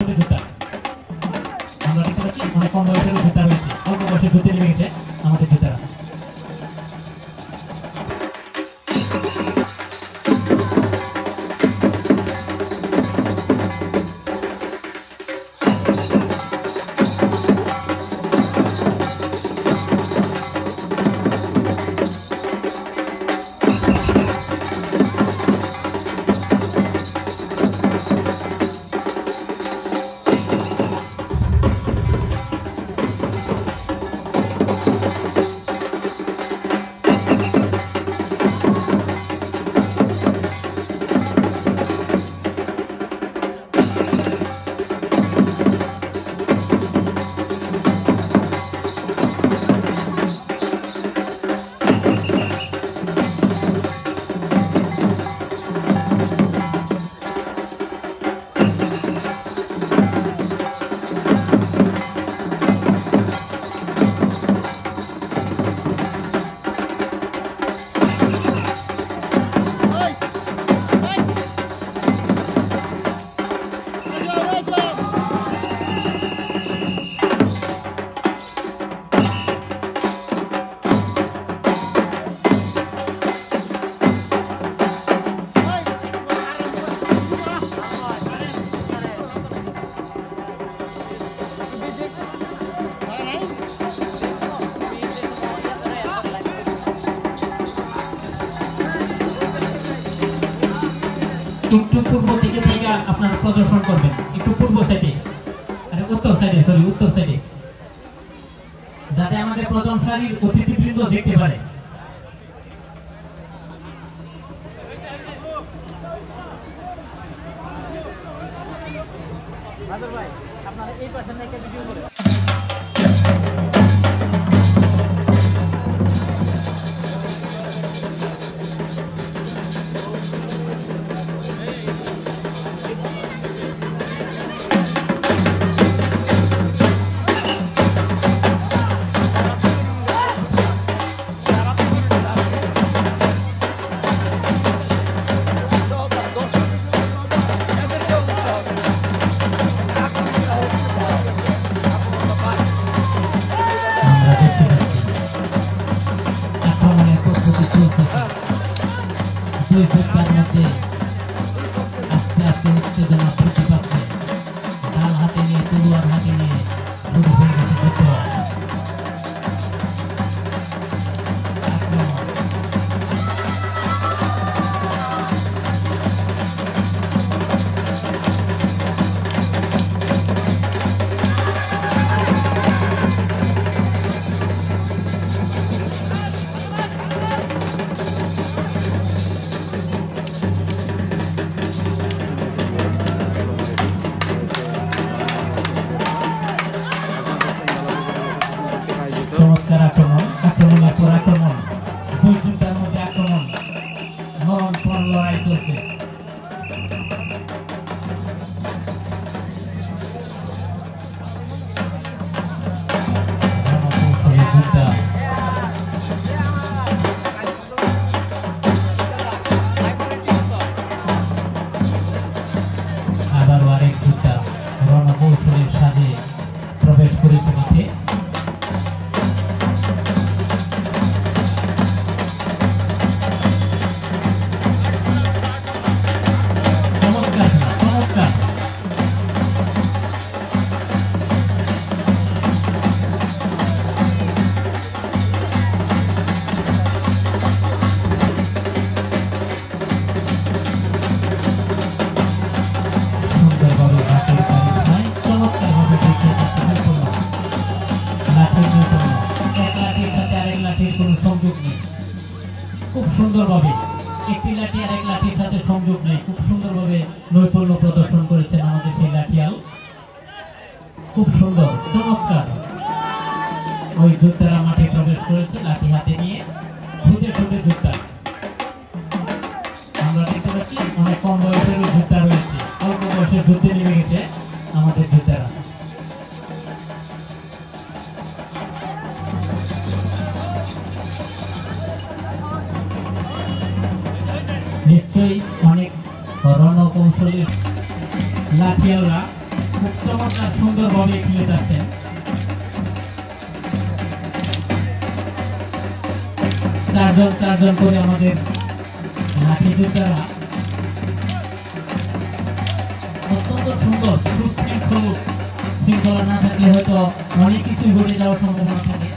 জুতা আমরা দেখতে পাচ্ছি অনেক কম বয়সের জুতা রয়েছে, অল্প বয়সে জুতে নেমে গেছে আমাদের জুতারা। একটু পূর্ব দিকে থেকে আপনারা প্রদর্শন করবেন, একটু পূর্ব সাইডে, আরে উত্তর সাইডে, সরি উত্তর সাইডে, যাতে আমাদের প্রথম সারির অতিথিবৃন্দ দেখতে পারে। ভাই আপনারা এই পাশে থেকে ভিডিও করে আস্তে আস্তে উত্তেজনা বৃদ্ধি পাচ্ছে। ডাল হাতে নিয়ে তলোয়ার হাতে নিয়ে শুরু হয়ে গেছে যুদ্ধ। চমৎকার আক্রমণ, আক্রমণের পর আক্রমণ, দুই জুতার মধ্যে আক্রমণ, মরণ পণ লড়াই চলছে। জুতা আবারও আরেক জুতা রণকৌশলের সাথে প্রবেশ করেছে মাঠে। খুব সুন্দরভাবে একটি লাঠি আর এক লাঠির সাথে সংযোগ নেই, খুব সুন্দরভাবে নৈপুণ্য প্রদর্শন করেছেন আমাদের সেই লাঠিয়াল। খুব সুন্দর, চমৎকার। ওই যোদ্ধারা মাঠে প্রবেশ করেছে লাঠি হাতে নিয়ে, খুদে খুদে যোদ্ধা। আমরা দেখতে পাচ্ছি অনেক কম বয়সের যোদ্ধা রয়েছে, অল্প বয়সের যুদ্ধে নেমে গেছে আমাদের যোদ্ধারা। নিশ্চয়ই অনেক রণকৌশলী লাঠিয়ালরা খুব চমৎকার সুন্দরভাবে খেলে যাচ্ছেন। চারজন করে আমাদের লাঠি যোদ্ধারা অত্যন্ত সুন্দর শৃঙ্খলা না থাকলে হয়তো অনেক কিছু ঘটে যাওয়ার সম্ভাবনা থাকে।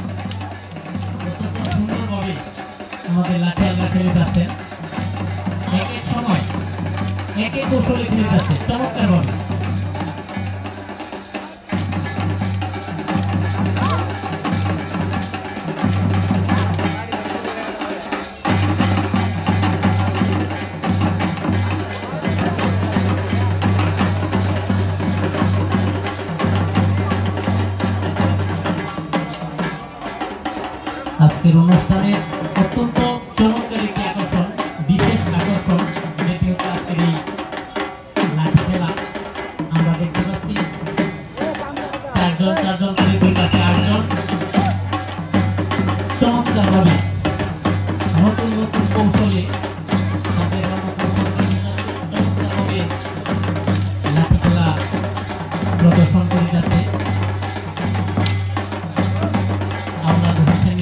অত্যন্ত সুন্দরভাবে আমাদের লাঠিয়ালরা খেলে যাচ্ছেন, এক এক সময় এক এক কৌশলে খেলে যাচ্ছে চমৎকার ভাবে। আজকের অনুষ্ঠানের অত্যন্ত চমৎকার একটি আকর্ষণ, বিশেষ আকর্ষণ, যেটি হচ্ছে আজকের এই লাঠি খেলা। আমরা দেখতে পাচ্ছি চারজন করে দুই পাশে 8 জন চমৎকার ভাবে নতুন কৌশলে তাদের চমৎকার ভাবে লাঠি খেলা প্রদর্শন করে যাচ্ছে।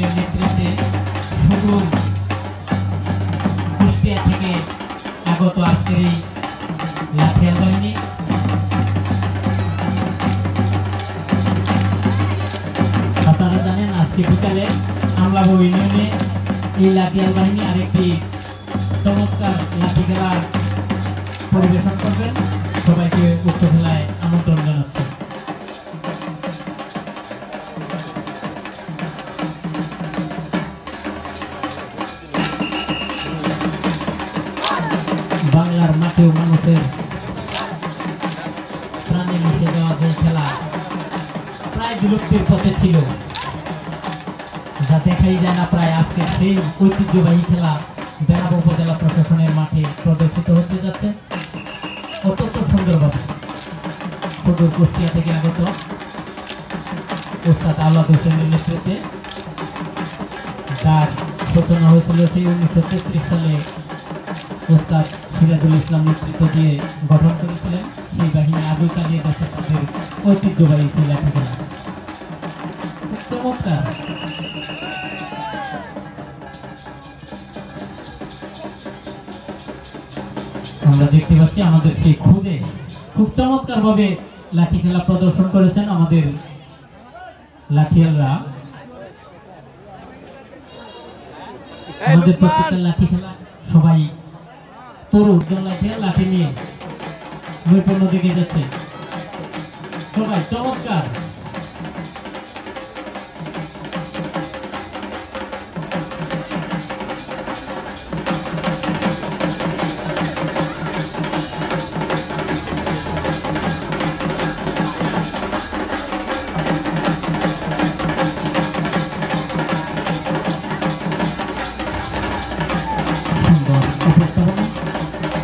নেতৃত্বে শুধু কুষ্টিয়া থেকে আগত আজকের এই লাঠিয়াল বাহিনী। আপনারা জানেন আজকে বিকালে আমলাবো ইউনিয়নে এই লাঠিয়াল বাহিনী আরেকটি চমৎকার লাঠি খেলার পরিবেশন করবেন। সবাইকে উক্ত খেলায় আমন্ত্রণ জানাচ্ছি। বাংলার মাঠেও মানুষের প্রাণে মিশে যাওয়া যে খেলা প্রায় বিলুপ্তির পথে ছিল, যা দেখাই যায় না প্রায়, আজকে সেই ঐতিহ্যবাহী খেলা বেনাব উপজেলা প্রশাসনের মাঠে প্রদর্শিত হতে যাচ্ছে অত্যন্ত সুন্দরভাবে। সুদূর কুষ্টিয়া থেকে আগত ওস্তাদ আওলাদ হোসেনের নেতৃত্বে, যার সূচনা হয়েছিল সেই 1933 সালে ওস্তাদ সিরাজুল ইসলাম নেতৃত্ব দিয়ে গঠন করেছিলেন। সেই বাহিনী আজও চালিয়ে যাচ্ছে তাদের ঐতিহ্যবাহী সেই লাঠি খেলা। চমৎকার আমরা দেখতে পাচ্ছি আমাদের সেই খুদে খুব চমৎকার ভাবে লাঠি খেলা প্রদর্শন করেছেন আমাদের লাঠিয়ালরা। আমাদের প্রত্যেকটা লাঠি খেলা সবাই তরুণ লাঠি নিয়ে নৈপুণ্য দিকে যাচ্ছে, সবাই চমৎকার।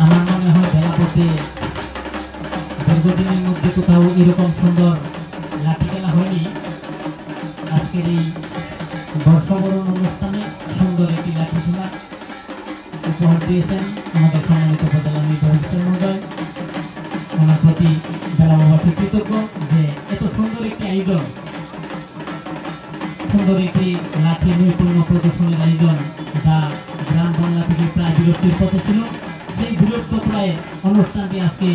আমার মনে হয় বেলাপতি দীর্ঘদিনের মধ্যে কোথাও এরকম সুন্দর লাঠি খেলা হয়নি। আজকের এই বর্ষবরণ অনুষ্ঠানে সুন্দর একটি লাঠি খেলা উপহার দিয়েছেন আমাদের সম্মানিত উপজেলা নির্বাহী মহোদয়। ওনার প্রতি বেলাবাসী কৃতজ্ঞ যে এত সুন্দর একটি আয়োজন, সুন্দর একটি লাঠি নৈপুণ্য প্রদর্শনের আয়োজন, যা গ্রাম বাংলা থেকে প্রায় বিলুপ্তির পথে ছিল। সেই বিলুপ্ত প্রায় অনুষ্ঠানটি আজকে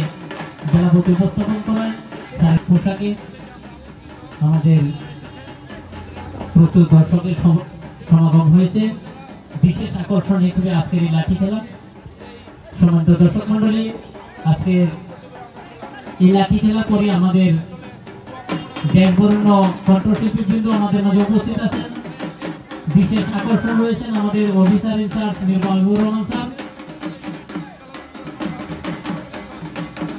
বেলাবতী উপস্থাপন করায় তার পোশাকে আমাদের প্রচুর দর্শকের সমাগম হয়েছে। বিশেষ আকর্ষণ হিসেবে আজকের এই লাঠি খেলা। সম্মানিত দর্শক মন্ডলী, আজকের এই লাঠি খেলা পরে আমাদের দেশবরেণ্য কণ্ঠশিল্পীবৃন্দ আমাদের মাঝে উপস্থিত আছেন। বিশেষ আকর্ষণ রয়েছেন আমাদের অফিসার ইনচার্জ নির্মল রহমান স্যার।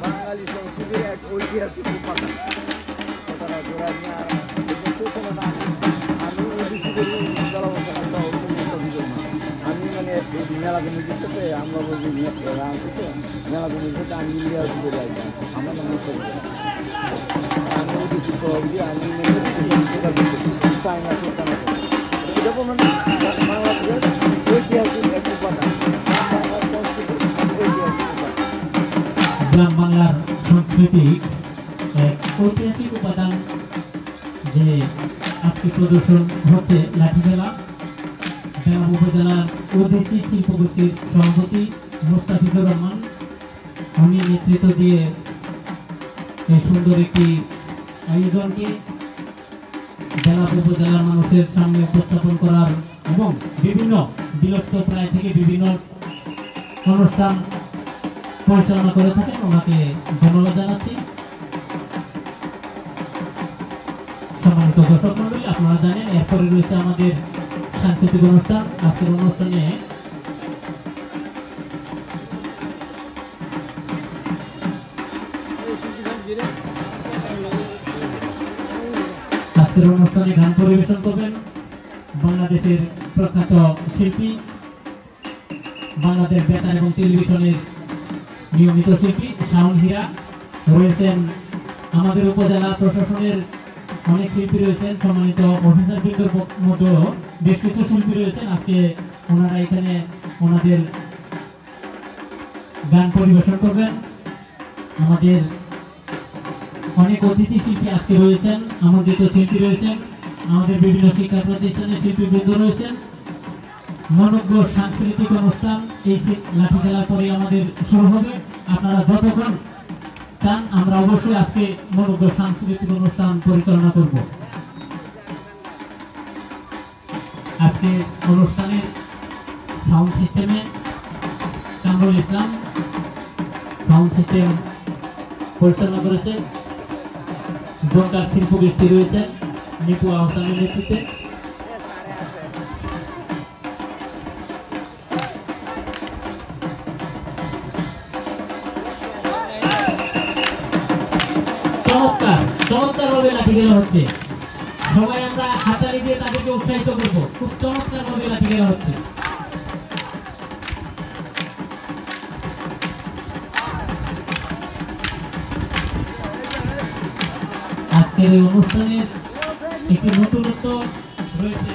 বাঙালি সংস্কৃতির এক ঐতিহাসিক উপাদান। আমি মানে মেলা কমিটির সাথে আমরা বলছি মেলা কমিটির সাথে আমি ইন্ডিয়া ঘুরে যাই আমার নাম আমি কিছু আমি চাইনা এরকম মানে বাংলাদেশের ঐতিহাসিক এক উপাদান, বাংলার সংস্কৃতির ঐতিহাসিক উপাদান। গ্রাম বাংলার সংস্কৃতি ঐতিহাসিক উপাদান যে আজকে প্রদর্শন হচ্ছে লাঠি খেলা, বেনাব উপজেলার অতিথি শিল্পগোষ্ঠীর সভাপতি মোস্তাফিজুর রহমান, উনি নেতৃত্ব দিয়ে এই সুন্দর একটি আয়োজনকে বেনাব উপজেলার মানুষের সামনে উপস্থাপন করার এবং বিভিন্ন বিলুপ্ত প্রায় থেকে বিভিন্ন অনুষ্ঠান পরিচালনা করে থাকেন, ওনাকে ধন্যবাদ জানাচ্ছি। সম্মানিত দর্শক মন্ডলী, আপনারা জানেন এরপরে রয়েছে আমাদের সাংস্কৃতিক অনুষ্ঠান। আজকের অনুষ্ঠানে গান পরিবেশন করবেন বাংলাদেশের প্রখ্যাত শিল্পী, বাংলাদেশ বেতার এবং টেলিভিশনের নিয়মিত শিল্পী শাওন হীরা। রয়েছেন আমাদের উপজেলা প্রশাসনের অনেক শিল্পী রয়েছেন, সম্মানিত অফিসারবৃন্দের মধ্যেও বেশ কিছু শিল্পী রয়েছেন। আজকে ওনারা এখানে ওনাদের গান পরিবেশন করবেন। আমাদের অনেক অতিথি শিল্পী আজকে রয়েছেন, আমন্ত্রিত শিল্পী রয়েছেন, আমাদের বিভিন্ন শিক্ষা প্রতিষ্ঠানের শিল্পীবৃন্দ রয়েছেন। মনোজ্ঞ সাংস্কৃতিক অনুষ্ঠান এই লাঠি খেলার পরে আমাদের শুরু হবে। আপনারা যতক্ষণ চান আমরা অবশ্যই আজকে মনোজ্ঞ সাংস্কৃতিক অনুষ্ঠান পরিচালনা করব। আজকে অনুষ্ঠানের সাউন্ড সিস্টেমে কামরুল ইসলাম সাউন্ড সিস্টেম পরিচালনা করেছেন। জঙ্কার শিল্প ব্যক্তি রয়েছেন নিপু আহসানের নেতৃত্বে। চমৎকার ভাবে লাঠি খেলা হচ্ছে, সবাই আমরা হাতালি দিয়ে তাদেরকে উৎসাহিত করব। খুব চমৎকার ভাবে লাঠি খেলা হচ্ছে। আজকের এই অনুষ্ঠানের একটি নতুনত্ব রয়েছে,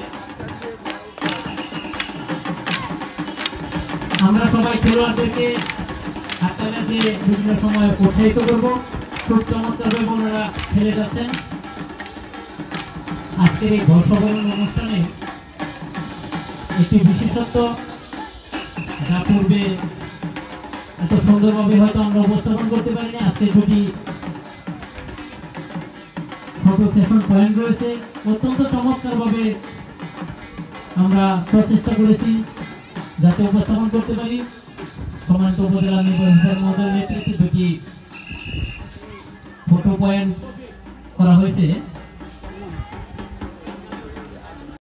আমরা সবাই খেলোয়াড়দেরকে হাততালি দিয়ে বিভিন্ন সময় উৎসাহিত করব। খুব চমৎকার ভাবে ওনারা খেলে যাচ্ছেন। আজকের এই বর্ষবরণ অনুষ্ঠানে একটি বিশেষত্ব, যা পূর্বে এত সুন্দরভাবে হয়তো আমরা উপস্থাপন করতে পারিনি। আজকে দুটি ফটো সেশন পয়েন্ট রয়েছে, অত্যন্ত চমৎকার ভাবে আমরা প্রচেষ্টা করেছি যাতে উপস্থাপন করতে পারি। সম্মানিত উপজেলা নির্বাহী মহোদয়ের নেতৃত্বে দুটি ফটো পয়েন্ট করা হয়েছে।